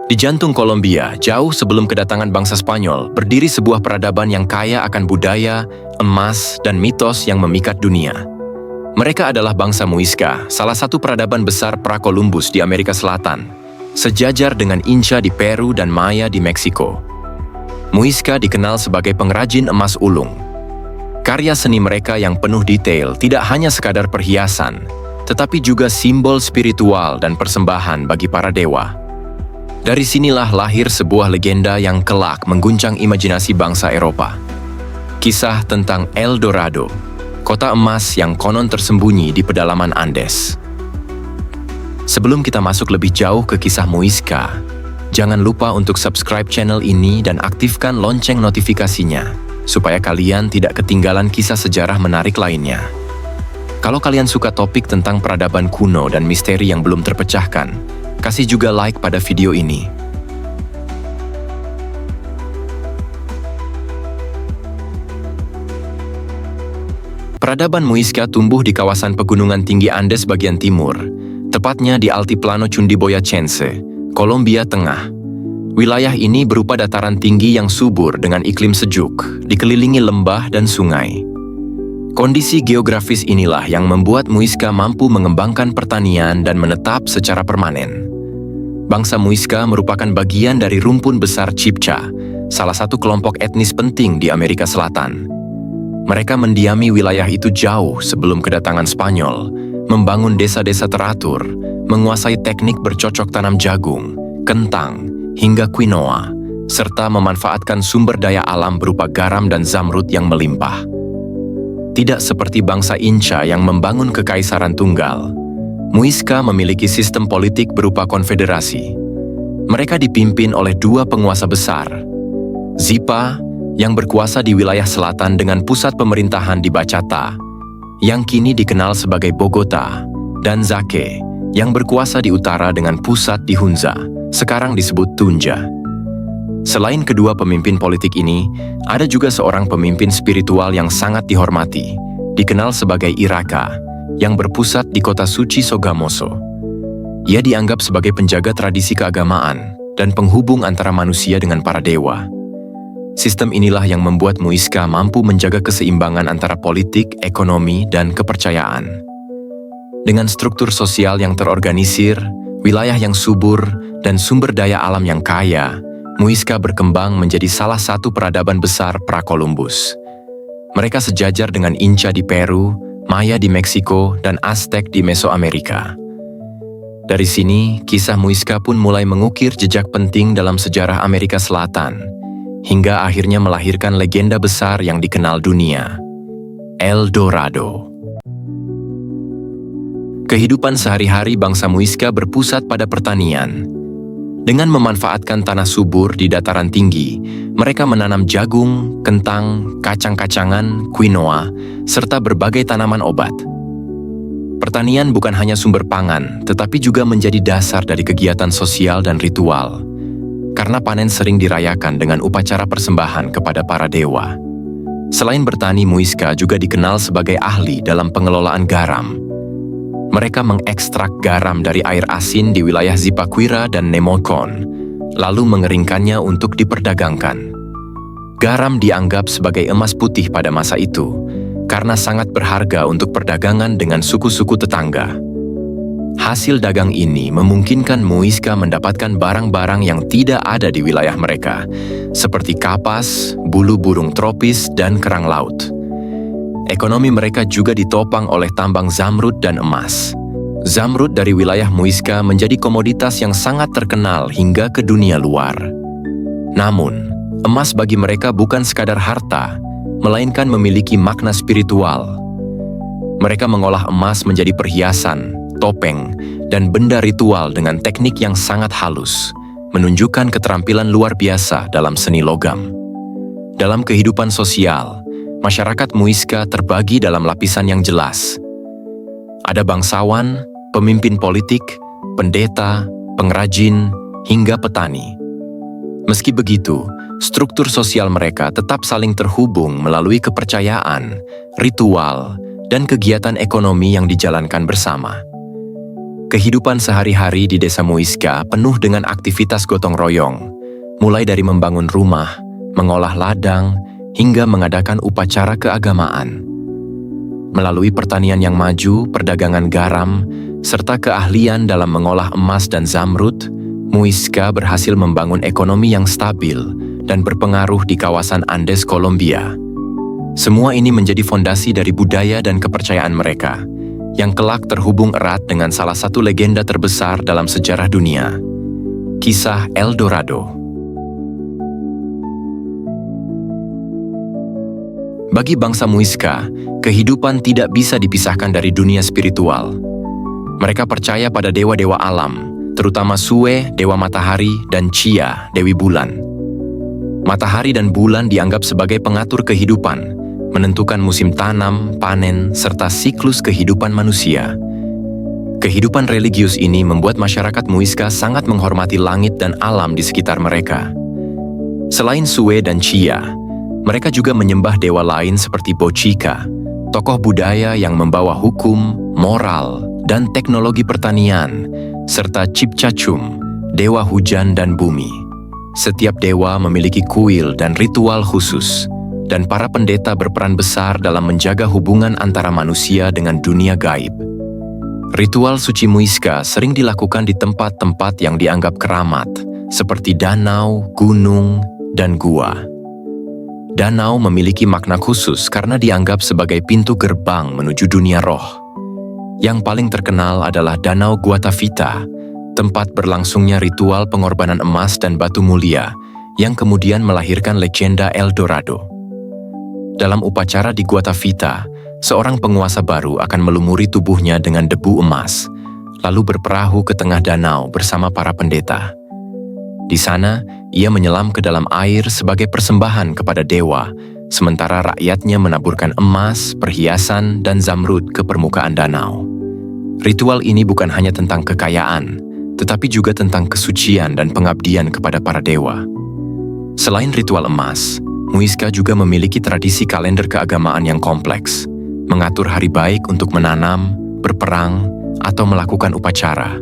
Di jantung Kolombia, jauh sebelum kedatangan bangsa Spanyol, berdiri sebuah peradaban yang kaya akan budaya, emas, dan mitos yang memikat dunia. Mereka adalah bangsa Muisca, salah satu peradaban besar pra-Columbus di Amerika Selatan, sejajar dengan Inca di Peru dan Maya di Meksiko. Muisca dikenal sebagai pengrajin emas ulung. Karya seni mereka yang penuh detail tidak hanya sekadar perhiasan, tetapi juga simbol spiritual dan persembahan bagi para dewa. Dari sinilah lahir sebuah legenda yang kelak mengguncang imajinasi bangsa Eropa. Kisah tentang El Dorado, kota emas yang konon tersembunyi di pedalaman Andes. Sebelum kita masuk lebih jauh ke kisah Muisca, jangan lupa untuk subscribe channel ini dan aktifkan lonceng notifikasinya, supaya kalian tidak ketinggalan kisah sejarah menarik lainnya. Kalau kalian suka topik tentang peradaban kuno dan misteri yang belum terpecahkan, kasih juga like pada video ini. Peradaban Muisca tumbuh di kawasan pegunungan tinggi Andes bagian timur, tepatnya di Altiplano Cundiboyacense, Kolombia Tengah. Wilayah ini berupa dataran tinggi yang subur dengan iklim sejuk, dikelilingi lembah dan sungai. Kondisi geografis inilah yang membuat Muisca mampu mengembangkan pertanian dan menetap secara permanen. Bangsa Muisca merupakan bagian dari rumpun besar Chibcha, salah satu kelompok etnis penting di Amerika Selatan. Mereka mendiami wilayah itu jauh sebelum kedatangan Spanyol, membangun desa-desa teratur, menguasai teknik bercocok tanam jagung, kentang, hingga quinoa, serta memanfaatkan sumber daya alam berupa garam dan zamrud yang melimpah. Tidak seperti bangsa Inca yang membangun kekaisaran tunggal, Muisca memiliki sistem politik berupa konfederasi. Mereka dipimpin oleh dua penguasa besar, Zipa, yang berkuasa di wilayah selatan dengan pusat pemerintahan di Bachata, yang kini dikenal sebagai Bogota, dan Zaque, yang berkuasa di utara dengan pusat di Hunza, sekarang disebut Tunja. Selain kedua pemimpin politik ini, ada juga seorang pemimpin spiritual yang sangat dihormati, dikenal sebagai Iraka, yang berpusat di kota suci Sogamoso. Ia dianggap sebagai penjaga tradisi keagamaan dan penghubung antara manusia dengan para dewa. Sistem inilah yang membuat Muisca mampu menjaga keseimbangan antara politik, ekonomi, dan kepercayaan. Dengan struktur sosial yang terorganisir, wilayah yang subur, dan sumber daya alam yang kaya, Muisca berkembang menjadi salah satu peradaban besar pra-Columbus. Mereka sejajar dengan Inca di Peru, Maya di Meksiko, dan Aztec di Mesoamerika. Dari sini, kisah Muisca pun mulai mengukir jejak penting dalam sejarah Amerika Selatan, hingga akhirnya melahirkan legenda besar yang dikenal dunia, El Dorado. Kehidupan sehari-hari bangsa Muisca berpusat pada pertanian. Dengan memanfaatkan tanah subur di dataran tinggi, mereka menanam jagung, kentang, kacang-kacangan, quinoa, serta berbagai tanaman obat. Pertanian bukan hanya sumber pangan, tetapi juga menjadi dasar dari kegiatan sosial dan ritual, karena panen sering dirayakan dengan upacara persembahan kepada para dewa. Selain bertani, Muisca juga dikenal sebagai ahli dalam pengelolaan garam. Mereka mengekstrak garam dari air asin di wilayah Zipaquira dan Nemocon, lalu mengeringkannya untuk diperdagangkan. Garam dianggap sebagai emas putih pada masa itu, karena sangat berharga untuk perdagangan dengan suku-suku tetangga. Hasil dagang ini memungkinkan Muisca mendapatkan barang-barang yang tidak ada di wilayah mereka, seperti kapas, bulu burung tropis, dan kerang laut. Ekonomi mereka juga ditopang oleh tambang zamrud dan emas. Zamrud dari wilayah Muisca menjadi komoditas yang sangat terkenal hingga ke dunia luar. Namun, emas bagi mereka bukan sekadar harta, melainkan memiliki makna spiritual. Mereka mengolah emas menjadi perhiasan, topeng, dan benda ritual dengan teknik yang sangat halus, menunjukkan keterampilan luar biasa dalam seni logam. Dalam kehidupan sosial, masyarakat Muisca terbagi dalam lapisan yang jelas. Ada bangsawan, pemimpin politik, pendeta, pengrajin, hingga petani. Meski begitu, struktur sosial mereka tetap saling terhubung melalui kepercayaan, ritual, dan kegiatan ekonomi yang dijalankan bersama. Kehidupan sehari-hari di desa Muisca penuh dengan aktivitas gotong royong, mulai dari membangun rumah, mengolah ladang, hingga mengadakan upacara keagamaan. Melalui pertanian yang maju, perdagangan garam, serta keahlian dalam mengolah emas dan zamrud, Muisca berhasil membangun ekonomi yang stabil dan berpengaruh di kawasan Andes Kolombia. Semua ini menjadi fondasi dari budaya dan kepercayaan mereka, yang kelak terhubung erat dengan salah satu legenda terbesar dalam sejarah dunia, kisah El Dorado. Bagi bangsa Muisca, kehidupan tidak bisa dipisahkan dari dunia spiritual. Mereka percaya pada dewa-dewa alam, terutama Sue, dewa matahari, dan Chia, dewi bulan. Matahari dan bulan dianggap sebagai pengatur kehidupan, menentukan musim tanam, panen, serta siklus kehidupan manusia. Kehidupan religius ini membuat masyarakat Muisca sangat menghormati langit dan alam di sekitar mereka. Selain Sue dan Chia, mereka juga menyembah dewa lain seperti Bochica, tokoh budaya yang membawa hukum, moral, dan teknologi pertanian, serta Chipchachum, dewa hujan dan bumi. Setiap dewa memiliki kuil dan ritual khusus, dan para pendeta berperan besar dalam menjaga hubungan antara manusia dengan dunia gaib. Ritual suci Muisca sering dilakukan di tempat-tempat yang dianggap keramat, seperti danau, gunung, dan gua. Danau memiliki makna khusus karena dianggap sebagai pintu gerbang menuju dunia roh. Yang paling terkenal adalah Danau Guatavita, tempat berlangsungnya ritual pengorbanan emas dan batu mulia, yang kemudian melahirkan legenda El Dorado. Dalam upacara di Guatavita, seorang penguasa baru akan melumuri tubuhnya dengan debu emas, lalu berperahu ke tengah danau bersama para pendeta. Di sana, ia menyelam ke dalam air sebagai persembahan kepada dewa, sementara rakyatnya menaburkan emas, perhiasan, dan zamrud ke permukaan danau. Ritual ini bukan hanya tentang kekayaan, tetapi juga tentang kesucian dan pengabdian kepada para dewa. Selain ritual emas, Muisca juga memiliki tradisi kalender keagamaan yang kompleks, mengatur hari baik untuk menanam, berperang, atau melakukan upacara.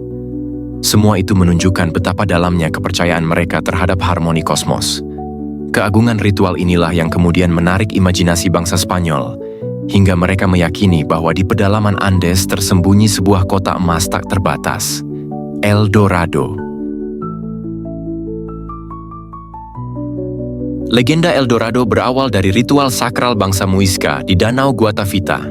Semua itu menunjukkan betapa dalamnya kepercayaan mereka terhadap harmoni kosmos. Keagungan ritual inilah yang kemudian menarik imajinasi bangsa Spanyol, hingga mereka meyakini bahwa di pedalaman Andes tersembunyi sebuah kota emas tak terbatas, El Dorado. Legenda El Dorado berawal dari ritual sakral bangsa Muisca di Danau Guatavita.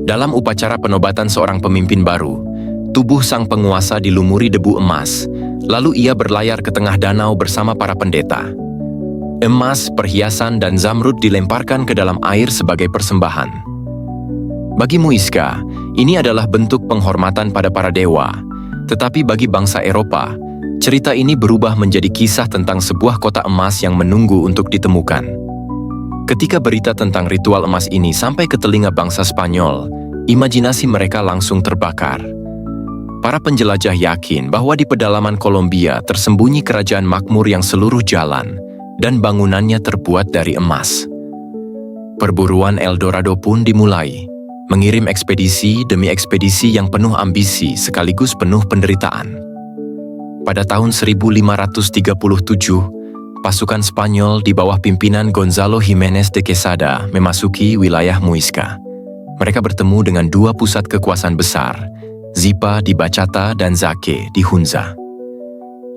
Dalam upacara penobatan seorang pemimpin baru, tubuh sang penguasa dilumuri debu emas, lalu ia berlayar ke tengah danau bersama para pendeta. Emas, perhiasan, dan zamrud dilemparkan ke dalam air sebagai persembahan. Bagi Muisca, ini adalah bentuk penghormatan pada para dewa, tetapi bagi bangsa Eropa, cerita ini berubah menjadi kisah tentang sebuah kota emas yang menunggu untuk ditemukan. Ketika berita tentang ritual emas ini sampai ke telinga bangsa Spanyol, imajinasi mereka langsung terbakar. Para penjelajah yakin bahwa di pedalaman Kolombia tersembunyi kerajaan makmur yang seluruh jalan dan bangunannya terbuat dari emas. Perburuan El Dorado pun dimulai, mengirim ekspedisi demi ekspedisi yang penuh ambisi sekaligus penuh penderitaan. Pada tahun 1537, pasukan Spanyol di bawah pimpinan Gonzalo Jiménez de Quesada memasuki wilayah Muisca. Mereka bertemu dengan dua pusat kekuasaan besar, Zipa di Bachata dan Zaque di Hunza.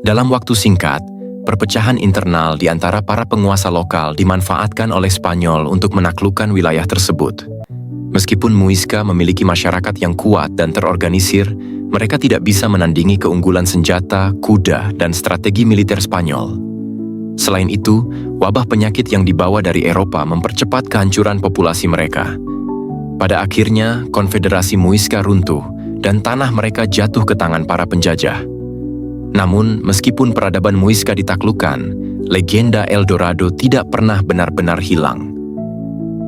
Dalam waktu singkat, perpecahan internal di antara para penguasa lokal dimanfaatkan oleh Spanyol untuk menaklukkan wilayah tersebut. Meskipun Muisca memiliki masyarakat yang kuat dan terorganisir, mereka tidak bisa menandingi keunggulan senjata, kuda, dan strategi militer Spanyol. Selain itu, wabah penyakit yang dibawa dari Eropa mempercepat kehancuran populasi mereka. Pada akhirnya, Konfederasi Muisca runtuh, dan tanah mereka jatuh ke tangan para penjajah. Namun, meskipun peradaban Muisca ditaklukkan, legenda El Dorado tidak pernah benar-benar hilang.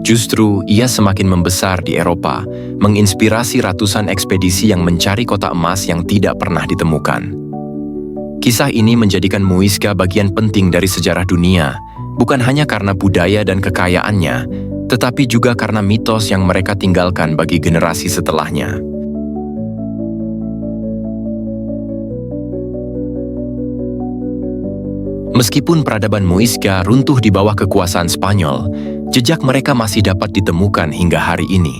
Justru, ia semakin membesar di Eropa, menginspirasi ratusan ekspedisi yang mencari kota emas yang tidak pernah ditemukan. Kisah ini menjadikan Muisca bagian penting dari sejarah dunia, bukan hanya karena budaya dan kekayaannya, tetapi juga karena mitos yang mereka tinggalkan bagi generasi setelahnya. Meskipun peradaban Muisca runtuh di bawah kekuasaan Spanyol, jejak mereka masih dapat ditemukan hingga hari ini.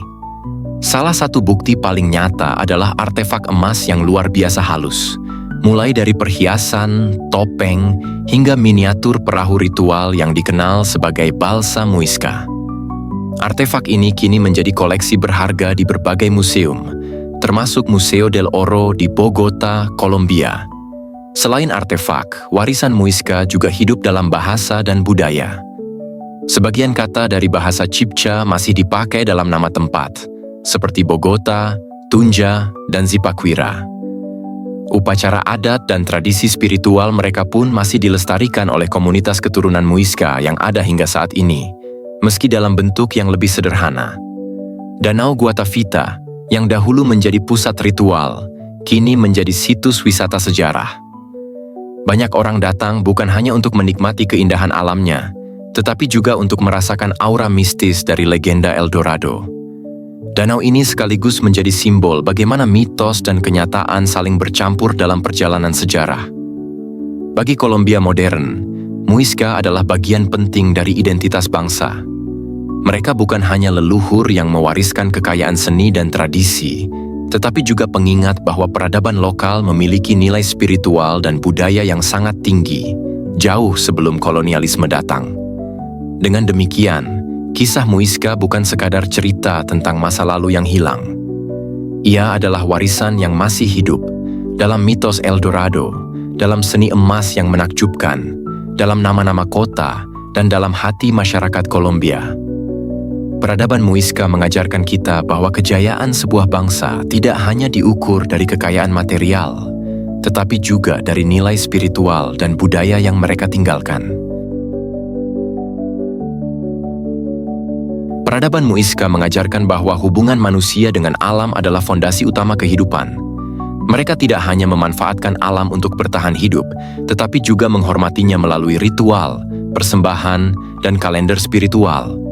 Salah satu bukti paling nyata adalah artefak emas yang luar biasa halus, mulai dari perhiasan, topeng, hingga miniatur perahu ritual yang dikenal sebagai balsa Muisca. Artefak ini kini menjadi koleksi berharga di berbagai museum, termasuk Museo del Oro di Bogota, Kolombia. Selain artefak, warisan Muisca juga hidup dalam bahasa dan budaya. Sebagian kata dari bahasa Chibcha masih dipakai dalam nama tempat, seperti Bogota, Tunja, dan Zipaquira. Upacara adat dan tradisi spiritual mereka pun masih dilestarikan oleh komunitas keturunan Muisca yang ada hingga saat ini, meski dalam bentuk yang lebih sederhana. Danau Guatavita, yang dahulu menjadi pusat ritual, kini menjadi situs wisata sejarah. Banyak orang datang bukan hanya untuk menikmati keindahan alamnya, tetapi juga untuk merasakan aura mistis dari legenda El Dorado. Danau ini sekaligus menjadi simbol bagaimana mitos dan kenyataan saling bercampur dalam perjalanan sejarah. Bagi Kolombia modern, Muisca adalah bagian penting dari identitas bangsa. Mereka bukan hanya leluhur yang mewariskan kekayaan seni dan tradisi, tetapi juga pengingat bahwa peradaban lokal memiliki nilai spiritual dan budaya yang sangat tinggi, jauh sebelum kolonialisme datang. Dengan demikian, kisah Muisca bukan sekadar cerita tentang masa lalu yang hilang. Ia adalah warisan yang masih hidup dalam mitos El Dorado, dalam seni emas yang menakjubkan, dalam nama-nama kota, dan dalam hati masyarakat Kolombia. Peradaban Muisca mengajarkan kita bahwa kejayaan sebuah bangsa tidak hanya diukur dari kekayaan material, tetapi juga dari nilai spiritual dan budaya yang mereka tinggalkan. Peradaban Muisca mengajarkan bahwa hubungan manusia dengan alam adalah fondasi utama kehidupan. Mereka tidak hanya memanfaatkan alam untuk bertahan hidup, tetapi juga menghormatinya melalui ritual, persembahan, dan kalender spiritual.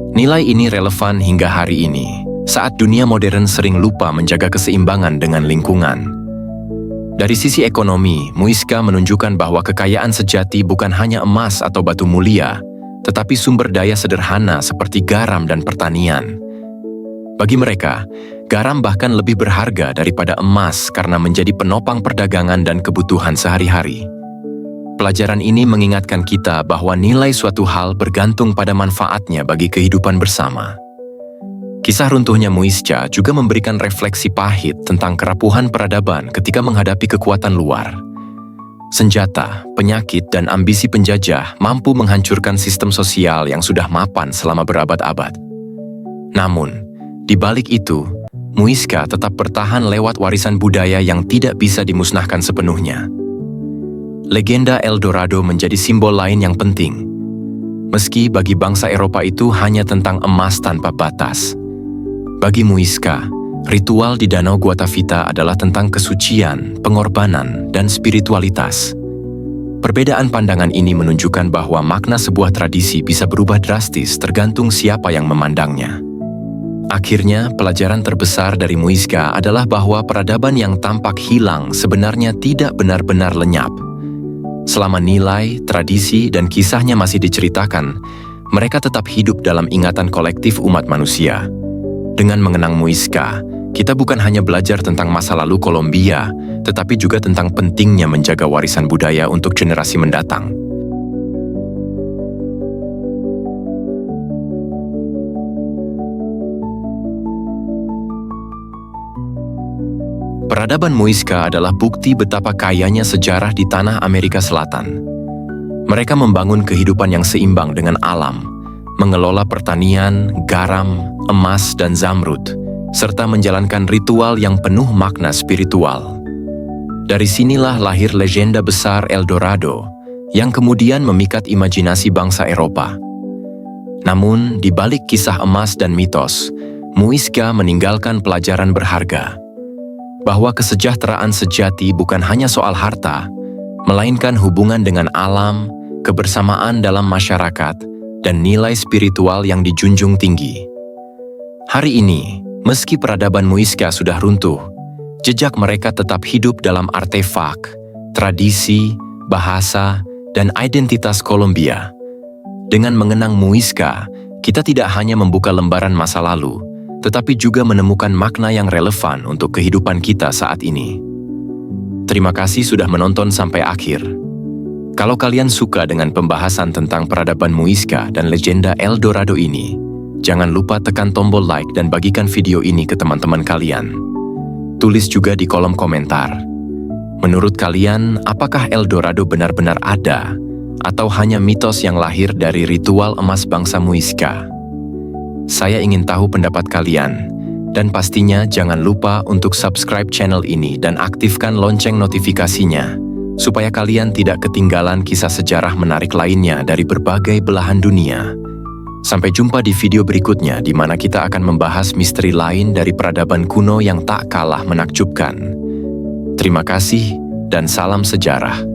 Nilai ini relevan hingga hari ini, saat dunia modern sering lupa menjaga keseimbangan dengan lingkungan. Dari sisi ekonomi, Muisca menunjukkan bahwa kekayaan sejati bukan hanya emas atau batu mulia, tetapi sumber daya sederhana seperti garam dan pertanian. Bagi mereka, garam bahkan lebih berharga daripada emas karena menjadi penopang perdagangan dan kebutuhan sehari-hari. Pelajaran ini mengingatkan kita bahwa nilai suatu hal bergantung pada manfaatnya bagi kehidupan bersama. Kisah runtuhnya Muisca juga memberikan refleksi pahit tentang kerapuhan peradaban ketika menghadapi kekuatan luar. Senjata, penyakit, dan ambisi penjajah mampu menghancurkan sistem sosial yang sudah mapan selama berabad-abad. Namun, di balik itu, Muisca tetap bertahan lewat warisan budaya yang tidak bisa dimusnahkan sepenuhnya. Legenda El Dorado menjadi simbol lain yang penting. Meski bagi bangsa Eropa itu hanya tentang emas tanpa batas, bagi Muisca, ritual di Danau Guatavita adalah tentang kesucian, pengorbanan, dan spiritualitas. Perbedaan pandangan ini menunjukkan bahwa makna sebuah tradisi bisa berubah drastis tergantung siapa yang memandangnya. Akhirnya, pelajaran terbesar dari Muisca adalah bahwa peradaban yang tampak hilang sebenarnya tidak benar-benar lenyap. Selama nilai, tradisi, dan kisahnya masih diceritakan, mereka tetap hidup dalam ingatan kolektif umat manusia. Dengan mengenang Muisca, kita bukan hanya belajar tentang masa lalu Kolombia, tetapi juga tentang pentingnya menjaga warisan budaya untuk generasi mendatang. Peradaban Muisca adalah bukti betapa kayanya sejarah di tanah Amerika Selatan. Mereka membangun kehidupan yang seimbang dengan alam, mengelola pertanian, garam, emas, dan zamrud, serta menjalankan ritual yang penuh makna spiritual. Dari sinilah lahir legenda besar El Dorado, yang kemudian memikat imajinasi bangsa Eropa. Namun, di balik kisah emas dan mitos, Muisca meninggalkan pelajaran berharga, bahwa kesejahteraan sejati bukan hanya soal harta, melainkan hubungan dengan alam, kebersamaan dalam masyarakat, dan nilai spiritual yang dijunjung tinggi. Hari ini, meski peradaban Muisca sudah runtuh, jejak mereka tetap hidup dalam artefak, tradisi, bahasa, dan identitas Kolombia. Dengan mengenang Muisca, kita tidak hanya membuka lembaran masa lalu, tetapi juga menemukan makna yang relevan untuk kehidupan kita saat ini. Terima kasih sudah menonton sampai akhir. Kalau kalian suka dengan pembahasan tentang peradaban Muisca dan legenda El Dorado ini, jangan lupa tekan tombol like dan bagikan video ini ke teman-teman kalian. Tulis juga di kolom komentar. Menurut kalian, apakah El Dorado benar-benar ada? Atau hanya mitos yang lahir dari ritual emas bangsa Muisca? Saya ingin tahu pendapat kalian, dan pastinya jangan lupa untuk subscribe channel ini dan aktifkan lonceng notifikasinya, supaya kalian tidak ketinggalan kisah sejarah menarik lainnya dari berbagai belahan dunia. Sampai jumpa di video berikutnya di mana kita akan membahas misteri lain dari peradaban kuno yang tak kalah menakjubkan. Terima kasih dan salam sejarah.